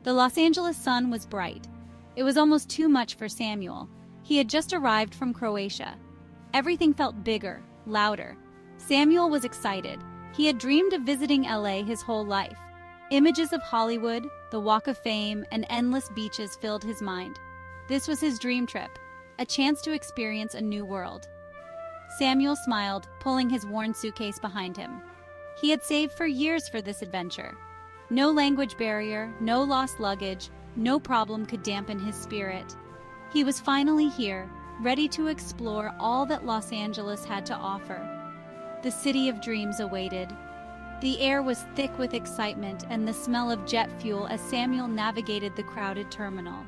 The Los Angeles sun was bright. It was almost too much for Samuel. He had just arrived from Croatia. Everything felt bigger, louder. Samuel was excited. He had dreamed of visiting LA his whole life. Images of Hollywood, the Walk of Fame, and endless beaches filled his mind. This was his dream trip, a chance to experience a new world. Samuel smiled, pulling his worn suitcase behind him. He had saved for years for this adventure. No language barrier, no lost luggage, no problem could dampen his spirit. He was finally here, ready to explore all that Los Angeles had to offer. The city of dreams awaited. The air was thick with excitement and the smell of jet fuel as Samuel navigated the crowded terminal.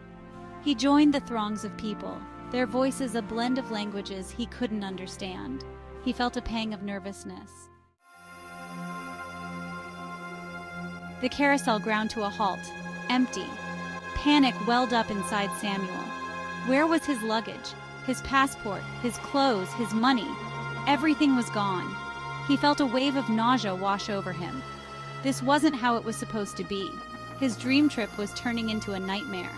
He joined the throngs of people, their voices a blend of languages he couldn't understand. He felt a pang of nervousness. The carousel ground to a halt, empty. Panic welled up inside Samuel. Where was his luggage? His passport, his clothes, his money? Everything was gone. He felt a wave of nausea wash over him. This wasn't how it was supposed to be. His dream trip was turning into a nightmare.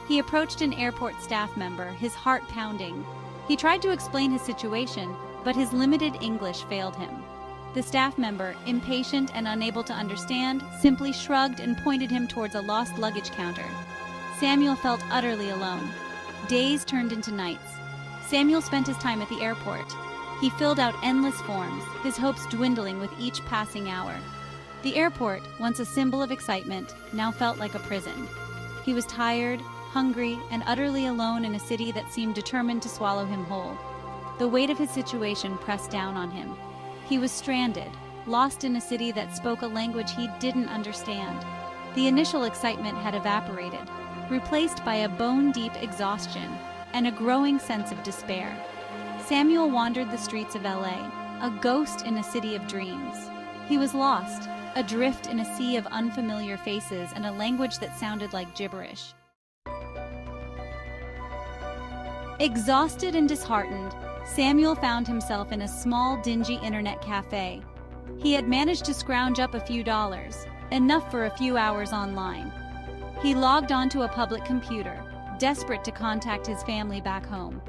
He approached an airport staff member, his heart pounding. He tried to explain his situation, but his limited English failed him. The staff member, impatient and unable to understand, simply shrugged and pointed him towards a lost luggage counter. Samuel felt utterly alone. Days turned into nights. Samuel spent his time at the airport. He filled out endless forms, his hopes dwindling with each passing hour. The airport, once a symbol of excitement, now felt like a prison. He was tired, hungry, and utterly alone in a city that seemed determined to swallow him whole. The weight of his situation pressed down on him. He was stranded, lost in a city that spoke a language he didn't understand. The initial excitement had evaporated, replaced by a bone-deep exhaustion and a growing sense of despair. Samuel wandered the streets of LA, a ghost in a city of dreams. He was lost, adrift in a sea of unfamiliar faces and a language that sounded like gibberish. Exhausted and disheartened, Samuel found himself in a small, dingy internet cafe. He had managed to scrounge up a few dollars, enough for a few hours online. He logged onto a public computer, desperate to contact his family back home.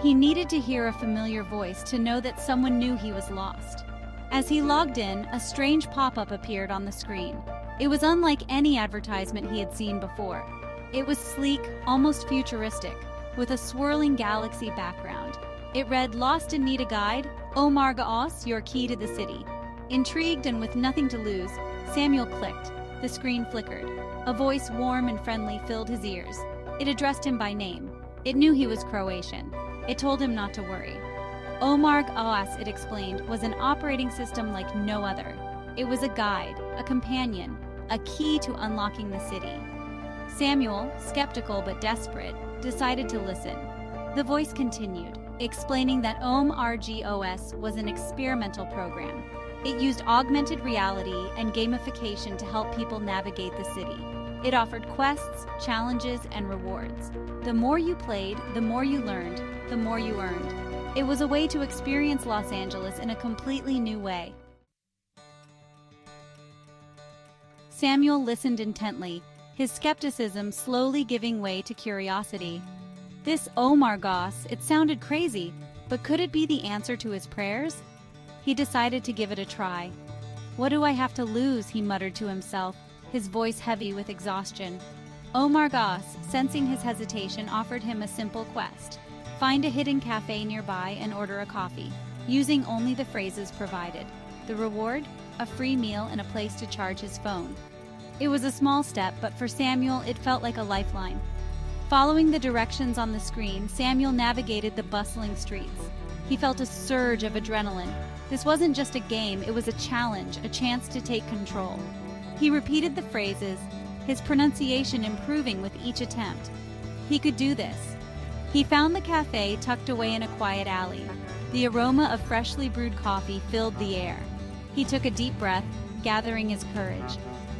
He needed to hear a familiar voice to know that someone knew he was lost. As he logged in, a strange pop-up appeared on the screen. It was unlike any advertisement he had seen before. It was sleek, almost futuristic, with a swirling galaxy background. It read, "Lost and need a guide? OMARG-OS, your key to the city." Intrigued and with nothing to lose, Samuel clicked. The screen flickered. A voice warm and friendly filled his ears. It addressed him by name. It knew he was Croatian. It told him not to worry. OMARG-OS, it explained, was an operating system like no other. It was a guide, a companion, a key to unlocking the city. Samuel, skeptical but desperate, decided to listen. The voice continued, explaining that OMARG-OS was an experimental program. It used augmented reality and gamification to help people navigate the city. It offered quests, challenges, and rewards. The more you played, the more you learned, the more you earned. It was a way to experience Los Angeles in a completely new way. Samuel listened intently, his skepticism slowly giving way to curiosity. This OMARG-OS, it sounded crazy, but could it be the answer to his prayers? He decided to give it a try. "What do I have to lose?" he muttered to himself, his voice heavy with exhaustion. OMARG-OS, sensing his hesitation, offered him a simple quest. Find a hidden cafe nearby and order a coffee, using only the phrases provided. The reward? A free meal and a place to charge his phone. It was a small step, but for Samuel, it felt like a lifeline. Following the directions on the screen, Samuel navigated the bustling streets. He felt a surge of adrenaline. This wasn't just a game, it was a challenge, a chance to take control. He repeated the phrases, his pronunciation improving with each attempt. He could do this. He found the cafe tucked away in a quiet alley. The aroma of freshly brewed coffee filled the air. He took a deep breath, gathering his courage.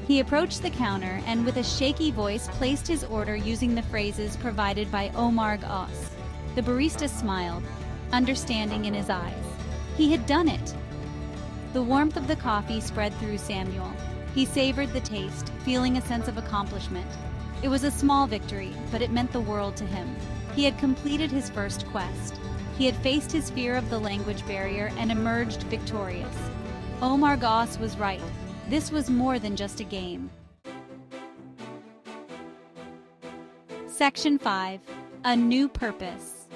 He approached the counter and with a shaky voice placed his order using the phrases provided by OMARG-OS. The barista smiled, understanding in his eyes. He had done it. The warmth of the coffee spread through Samuel. He savored the taste, feeling a sense of accomplishment. It was a small victory, but it meant the world to him. He had completed his first quest. He had faced his fear of the language barrier and emerged victorious. OMARG-OS was right. This was more than just a game. Section 5. A New Purpose.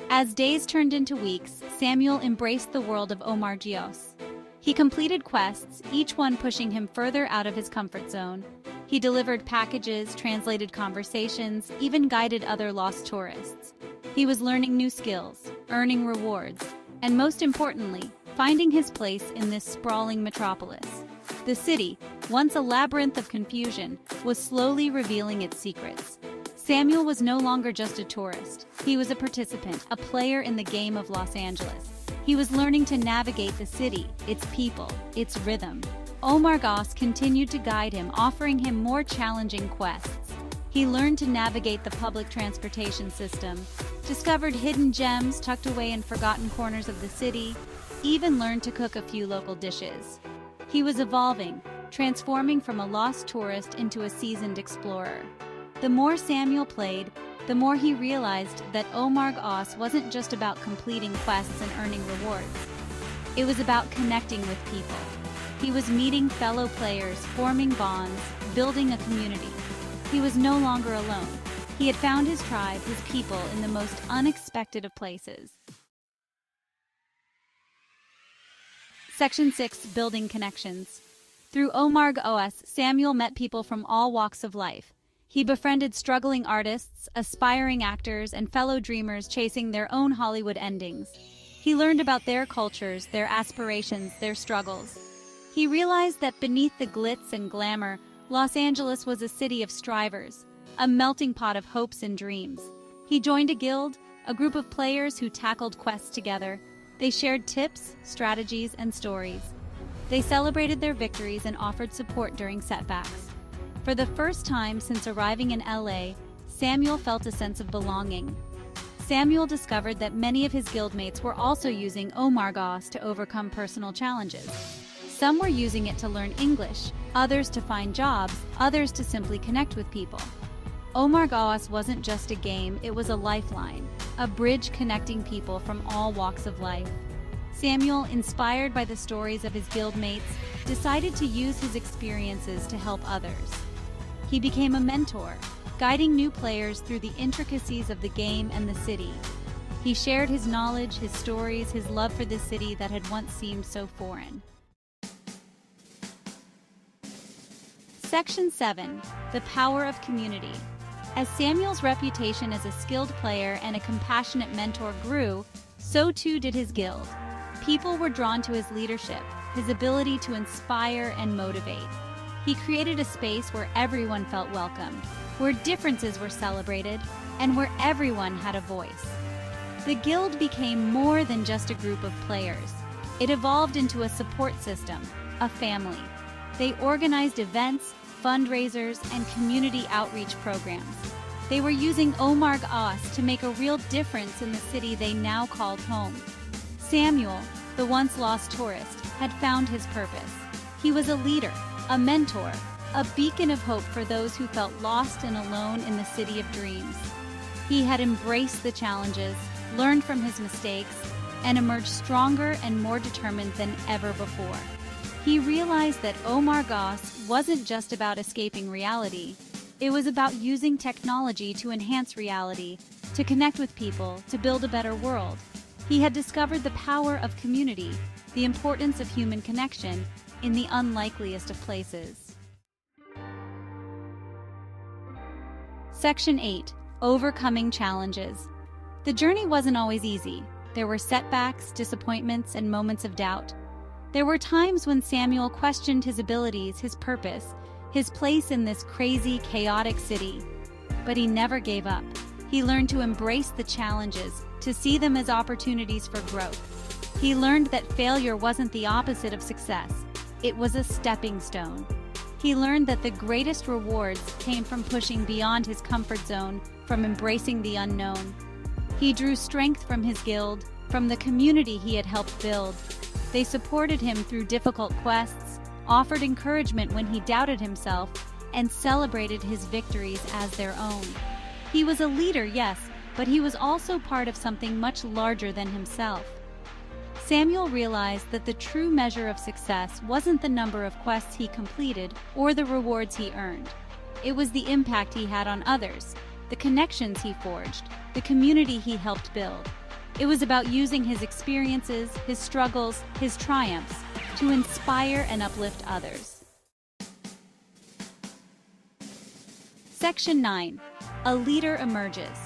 As days turned into weeks, Samuel embraced the world of OMARG-OS. He completed quests, each one pushing him further out of his comfort zone. He delivered packages, translated conversations, even guided other lost tourists. He was learning new skills, earning rewards, and most importantly, finding his place in this sprawling metropolis. The city, once a labyrinth of confusion, was slowly revealing its secrets. Samuel was no longer just a tourist. He was a participant, a player in the game of Los Angeles. He was learning to navigate the city, its people, its rhythm. OMARG-OS continued to guide him, offering him more challenging quests. He learned to navigate the public transportation system, discovered hidden gems tucked away in forgotten corners of the city, even learned to cook a few local dishes. He was evolving, transforming from a lost tourist into a seasoned explorer. The more Samuel played, the more he realized that OMARG-OS wasn't just about completing quests and earning rewards. It was about connecting with people. He was meeting fellow players, forming bonds, building a community. He was no longer alone. He had found his tribe, his people, in the most unexpected of places. Section 6. Building Connections. Through OMARG-OS, Samuel met people from all walks of life. He befriended struggling artists, aspiring actors, and fellow dreamers chasing their own Hollywood endings. He learned about their cultures, their aspirations, their struggles. He realized that beneath the glitz and glamour, Los Angeles was a city of strivers, a melting pot of hopes and dreams. He joined a guild, a group of players who tackled quests together. They shared tips, strategies, and stories. They celebrated their victories and offered support during setbacks. For the first time since arriving in LA, Samuel felt a sense of belonging. Samuel discovered that many of his guildmates were also using OMARG-OS to overcome personal challenges. Some were using it to learn English, others to find jobs, others to simply connect with people. OMARG-OS wasn't just a game, it was a lifeline, a bridge connecting people from all walks of life. Samuel, inspired by the stories of his guildmates, decided to use his experiences to help others. He became a mentor, guiding new players through the intricacies of the game and the city. He shared his knowledge, his stories, his love for the city that had once seemed so foreign. Section 7. The Power of Community. As Samuel's reputation as a skilled player and a compassionate mentor grew, so too did his guild. People were drawn to his leadership, his ability to inspire and motivate. He created a space where everyone felt welcome, where differences were celebrated, and where everyone had a voice. The guild became more than just a group of players. It evolved into a support system, a family. They organized events, fundraisers, and community outreach programs. They were using OMARG-OS to make a real difference in the city they now called home. Samuel, the once lost tourist, had found his purpose. He was a leader, a mentor, a beacon of hope for those who felt lost and alone in the city of dreams. He had embraced the challenges, learned from his mistakes, and emerged stronger and more determined than ever before. He realized that OMARG-OS wasn't just about escaping reality. It was about using technology to enhance reality, to connect with people, to build a better world. He had discovered the power of community, the importance of human connection, in the unlikeliest of places. Section 8. Overcoming Challenges. The journey wasn't always easy. There were setbacks, disappointments, and moments of doubt. There were times when Samuel questioned his abilities, his purpose, his place in this crazy, chaotic city. But he never gave up. He learned to embrace the challenges, to see them as opportunities for growth. He learned that failure wasn't the opposite of success. It was a stepping stone. He learned that the greatest rewards came from pushing beyond his comfort zone, from embracing the unknown. He drew strength from his guild, from the community he had helped build. They supported him through difficult quests, offered encouragement when he doubted himself, and celebrated his victories as their own. He was a leader, yes, but he was also part of something much larger than himself. Samuel realized that the true measure of success wasn't the number of quests he completed or the rewards he earned. It was the impact he had on others, the connections he forged, the community he helped build. It was about using his experiences, his struggles, his triumphs to inspire and uplift others. Section 9. A leader emerges.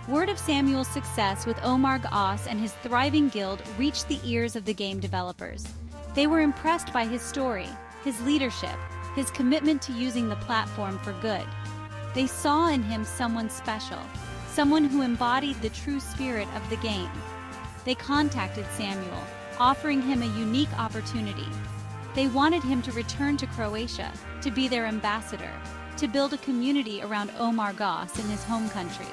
Word of Samuel's success with OMARG-OS and his thriving guild reached the ears of the game developers. They were impressed by his story, his leadership, his commitment to using the platform for good. They saw in him someone special, someone who embodied the true spirit of the game. They contacted Samuel, offering him a unique opportunity. They wanted him to return to Croatia, to be their ambassador, to build a community around OMARG-OS in his home country.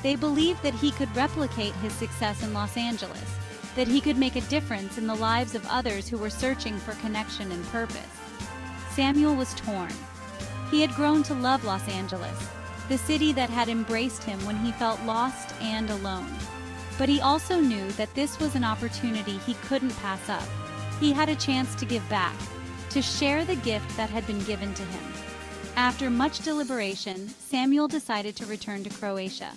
They believed that he could replicate his success in Los Angeles, that he could make a difference in the lives of others who were searching for connection and purpose. Samuel was torn. He had grown to love Los Angeles, the city that had embraced him when he felt lost and alone. But he also knew that this was an opportunity he couldn't pass up. He had a chance to give back, to share the gift that had been given to him. After much deliberation, Samuel decided to return to Croatia.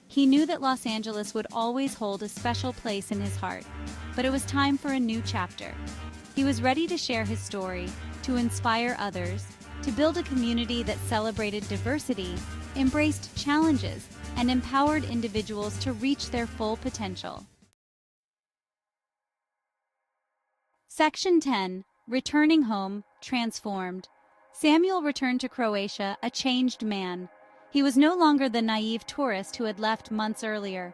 He knew that Los Angeles would always hold a special place in his heart, but it was time for a new chapter. He was ready to share his story, to inspire others, to build a community that celebrated diversity, embraced challenges, and empowered individuals to reach their full potential. Section 10. Returning home, transformed. Samuel returned to Croatia a changed man. He was no longer the naive tourist who had left months earlier.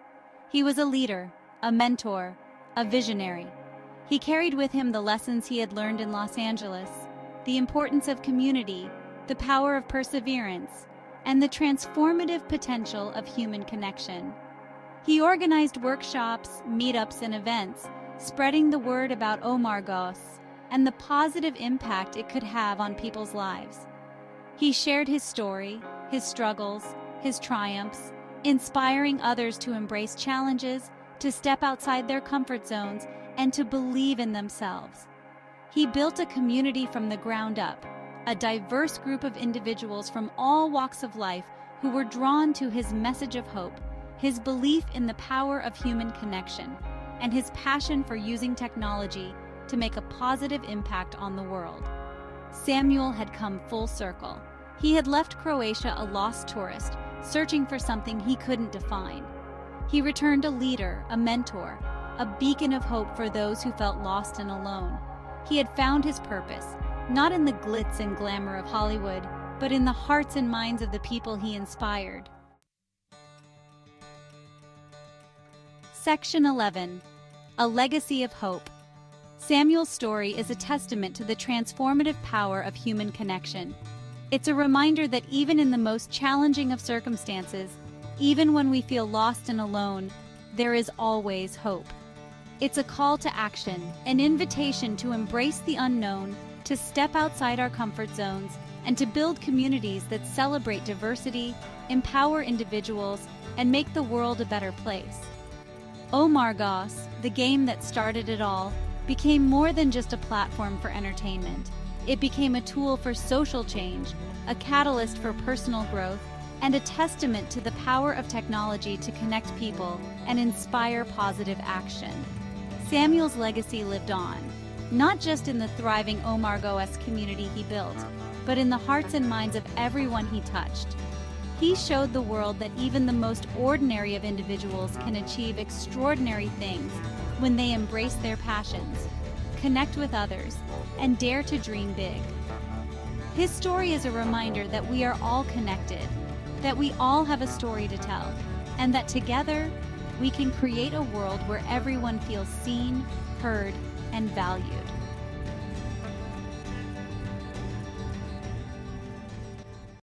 He was a leader, a mentor, a visionary. He carried with him the lessons he had learned in Los Angeles, the importance of community, the power of perseverance, and the transformative potential of human connection. He organized workshops, meetups, and events, spreading the word about OMARG-OS and the positive impact it could have on people's lives. He shared his story, his struggles, his triumphs, inspiring others to embrace challenges, to step outside their comfort zones, and to believe in themselves. He built a community from the ground up, a diverse group of individuals from all walks of life who were drawn to his message of hope, his belief in the power of human connection, and his passion for using technology to make a positive impact on the world. Samuel had come full circle. He had left Croatia a lost tourist, searching for something he couldn't define. He returned a leader, a mentor, a beacon of hope for those who felt lost and alone. He had found his purpose, not in the glitz and glamour of Hollywood, but in the hearts and minds of the people he inspired. Section 11. A legacy of hope. Samuel's story is a testament to the transformative power of human connection. It's a reminder that even in the most challenging of circumstances, even when we feel lost and alone, there is always hope. It's a call to action, an invitation to embrace the unknown, to step outside our comfort zones, and to build communities that celebrate diversity, empower individuals, and make the world a better place. OMARG-OS, the game that started it all, became more than just a platform for entertainment. It became a tool for social change, a catalyst for personal growth, and a testament to the power of technology to connect people and inspire positive action. Samuel's legacy lived on, not just in the thriving OMARG-OS community he built, but in the hearts and minds of everyone he touched. He showed the world that even the most ordinary of individuals can achieve extraordinary things when they embrace their passions, connect with others, and dare to dream big. His story is a reminder that we are all connected, that we all have a story to tell, and that together we can create a world where everyone feels seen, heard, and valued.